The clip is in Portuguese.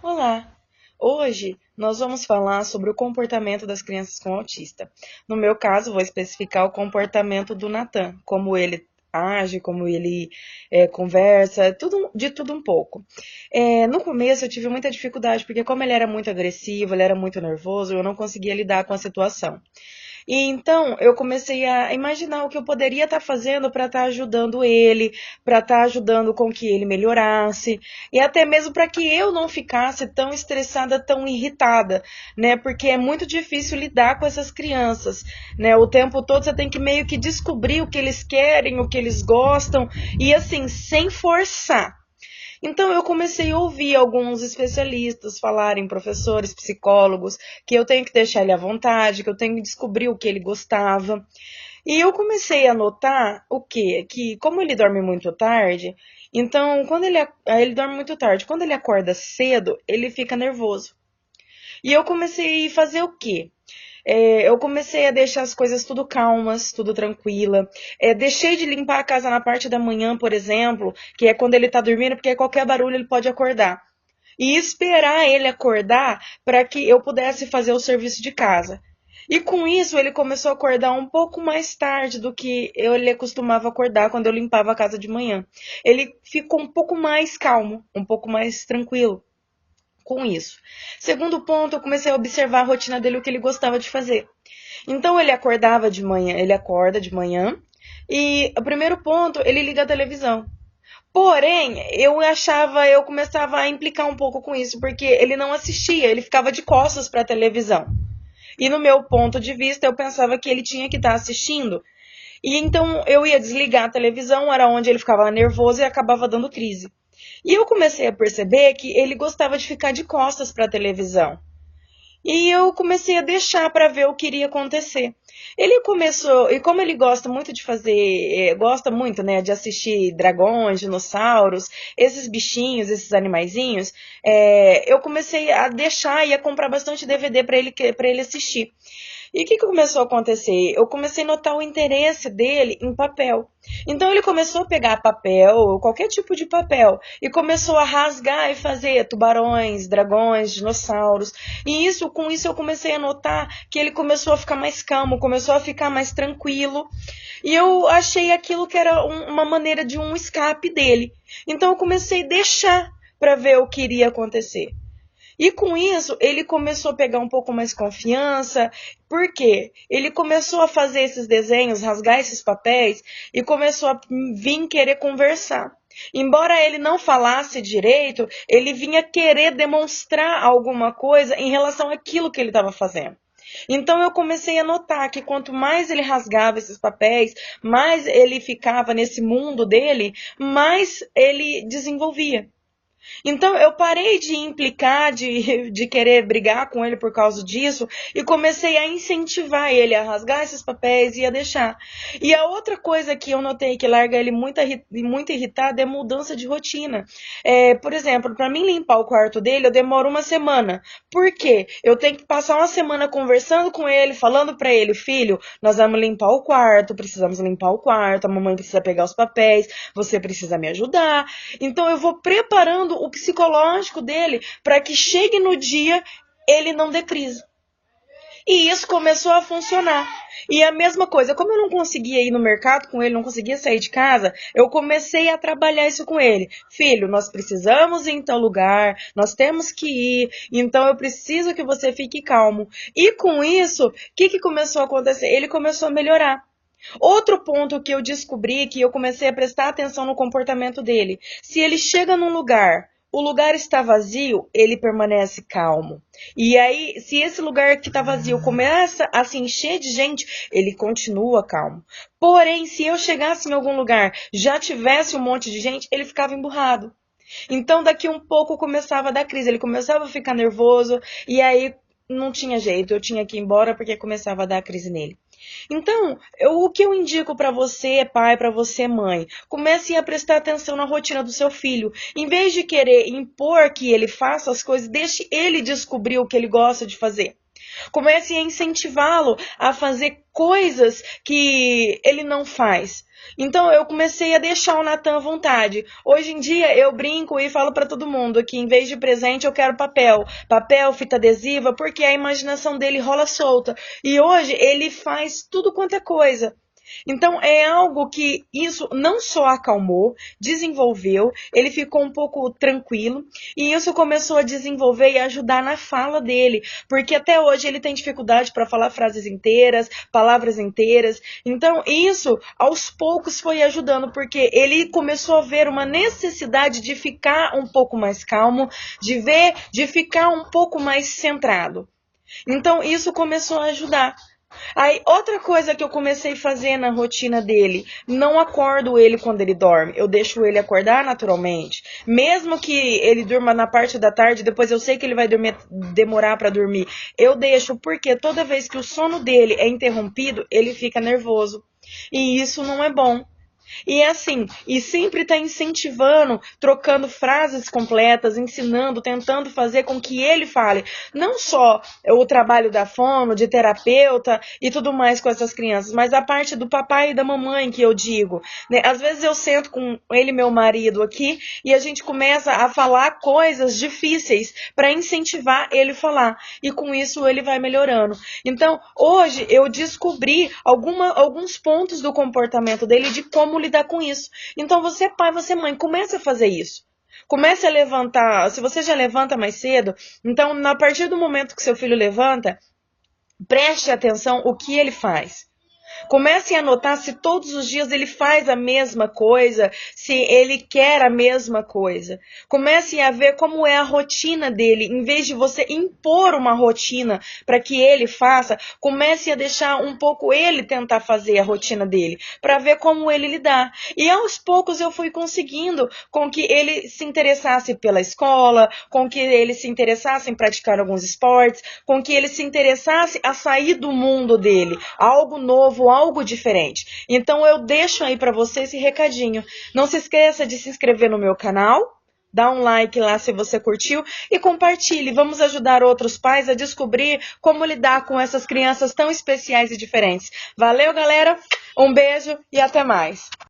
Olá! Hoje nós vamos falar sobre o comportamento das crianças com autista. No meu caso, vou especificar o comportamento do Natan, como ele age, como ele conversa, de tudo um pouco. No começo eu tive muita dificuldade, porque como ele era muito agressivo, ele era muito nervoso, eu não conseguia lidar com a situação. E então eu comecei a imaginar o que eu poderia estar fazendo para estar ajudando ele, para estar ajudando com que ele melhorasse, e até mesmo para que eu não ficasse tão estressada, tão irritada, né? Porque é muito difícil lidar com essas crianças, né? O tempo todo você tem que meio que descobrir o que eles querem, o que eles gostam, e assim, sem forçar. Então eu comecei a ouvir alguns especialistas falarem, professores, psicólogos, que eu tenho que deixar ele à vontade, que eu tenho que descobrir o que ele gostava. E eu comecei a notar o quê? Que como ele dorme muito tarde, então ele dorme muito tarde, quando ele acorda cedo, ele fica nervoso. E eu comecei a fazer o quê? Eu comecei a deixar as coisas tudo calmas, tudo tranquila. Deixei de limpar a casa na parte da manhã, por exemplo, que é quando ele tá dormindo, porque qualquer barulho ele pode acordar. E esperar ele acordar para que eu pudesse fazer o serviço de casa. E com isso ele começou a acordar um pouco mais tarde do que ele costumava acordar quando eu limpava a casa de manhã. Ele ficou um pouco mais calmo, um pouco mais tranquilo com isso. Segundo ponto, eu comecei a observar a rotina dele, o que ele gostava de fazer. Então ele acordava de manhã, ele acorda de manhã e o primeiro ponto, ele liga a televisão. Porém, eu começava a implicar um pouco com isso, porque ele não assistia, ele ficava de costas para a televisão. E no meu ponto de vista, eu pensava que ele tinha que estar assistindo. E então eu ia desligar a televisão, era onde ele ficava nervoso e acabava dando crise. E eu comecei a perceber que ele gostava de ficar de costas para a televisão. E eu comecei a deixar para ver o que iria acontecer. Ele começou, e como ele gosta muito de fazer, gosta muito, né, de assistir dragões, dinossauros, esses bichinhos, esses animaizinhos, eu comecei a deixar e a comprar bastante DVD para ele assistir. E o que começou a acontecer? Eu comecei a notar o interesse dele em papel. Então ele começou a pegar papel, qualquer tipo de papel, e começou a rasgar e fazer tubarões, dragões, dinossauros. E com isso eu comecei a notar que ele começou a ficar mais calmo, começou a ficar mais tranquilo. E eu achei aquilo que era uma maneira de um escape dele. Então eu comecei a deixar para ver o que iria acontecer. E com isso, ele começou a pegar um pouco mais confiança, porque ele começou a fazer esses desenhos, rasgar esses papéis e começou a vir querer conversar. Embora ele não falasse direito, ele vinha querer demonstrar alguma coisa em relação àquilo que ele estava fazendo. Então eu comecei a notar que quanto mais ele rasgava esses papéis, mais ele ficava nesse mundo dele, mais ele desenvolvia. Então eu parei de implicar, de querer brigar com ele por causa disso e comecei a incentivar ele a rasgar esses papéis e a deixar. E a outra coisa que eu notei que larga ele muito irritado é mudança de rotina. Por exemplo, para mim limpar o quarto dele, eu demoro uma semana. Por quê? Eu tenho que passar uma semana conversando com ele, falando para ele, filho, nós vamos limpar o quarto, precisamos limpar o quarto, a mamãe precisa pegar os papéis, você precisa me ajudar. Então eu vou preparando o psicológico dele para que chegue no dia ele não dê crise. E isso começou a funcionar. E a mesma coisa, como eu não conseguia ir no mercado com ele, não conseguia sair de casa, eu comecei a trabalhar isso com ele. Filho, nós precisamos ir em tal lugar, nós temos que ir, então eu preciso que você fique calmo. E com isso, o que começou a acontecer? Ele começou a melhorar. Outro ponto que eu descobri, que eu comecei a prestar atenção no comportamento dele. Se ele chega num lugar, o lugar está vazio, ele permanece calmo. E aí, se esse lugar que está vazio começa a se encher de gente, ele continua calmo. Porém, se eu chegasse em algum lugar, já tivesse um monte de gente, ele ficava emburrado. Então, daqui um pouco começava a dar crise, ele começava a ficar nervoso, e aí não tinha jeito, eu tinha que ir embora porque começava a dar crise nele. Então, o que eu indico para você, pai, para você, mãe, comece a prestar atenção na rotina do seu filho. Em vez de querer impor que ele faça as coisas, deixe ele descobrir o que ele gosta de fazer. Comece a incentivá-lo a fazer coisas que ele não faz. Então eu comecei a deixar o Natan à vontade. Hoje em dia eu brinco e falo para todo mundo que em vez de presente eu quero papel. Papel, fita adesiva, porque a imaginação dele rola solta. E hoje ele faz tudo quanto é coisa. Então é algo que isso não só acalmou, desenvolveu, ele ficou um pouco tranquilo e isso começou a desenvolver e ajudar na fala dele, porque até hoje ele tem dificuldade para falar frases inteiras, palavras inteiras. Então isso aos poucos foi ajudando, porque ele começou a ver uma necessidade de ficar um pouco mais calmo, de ficar um pouco mais centrado. Então isso começou a ajudar. Aí, outra coisa que eu comecei a fazer na rotina dele, não acordo ele quando ele dorme, eu deixo ele acordar naturalmente. Mesmo que ele durma na parte da tarde, depois eu sei que ele vai demorar para dormir, eu deixo, porque toda vez que o sono dele é interrompido, ele fica nervoso. E isso não é bom. E assim, e sempre está incentivando, trocando frases completas, ensinando, tentando fazer com que ele fale. Não só o trabalho da fono, de terapeuta e tudo mais com essas crianças, mas a parte do papai e da mamãe que eu digo. Né? Às vezes eu sento com ele, meu marido, aqui, e a gente começa a falar coisas difíceis para incentivar ele a falar. E com isso ele vai melhorando. Então, hoje eu descobri alguns pontos do comportamento dele de como lidar com isso. Então você pai, você mãe, comece a fazer isso. Comece a levantar, se você já levanta mais cedo, então a partir do momento que seu filho levanta, preste atenção o que ele faz. Comece a notar se todos os dias ele faz a mesma coisa, se ele quer a mesma coisa. Comece a ver como é a rotina dele. Em vez de você impor uma rotina para que ele faça, comece a deixar um pouco ele tentar fazer a rotina dele, para ver como ele lidar. E aos poucos eu fui conseguindo com que ele se interessasse pela escola, com que ele se interessasse em praticar alguns esportes, com que ele se interessasse a sair do mundo dele, algo novo, algo diferente. Então eu deixo aí para você esse recadinho. Não se esqueça de se inscrever no meu canal, dá um like lá se você curtiu e compartilhe. Vamos ajudar outros pais a descobrir como lidar com essas crianças tão especiais e diferentes. Valeu, galera! Um beijo e até mais!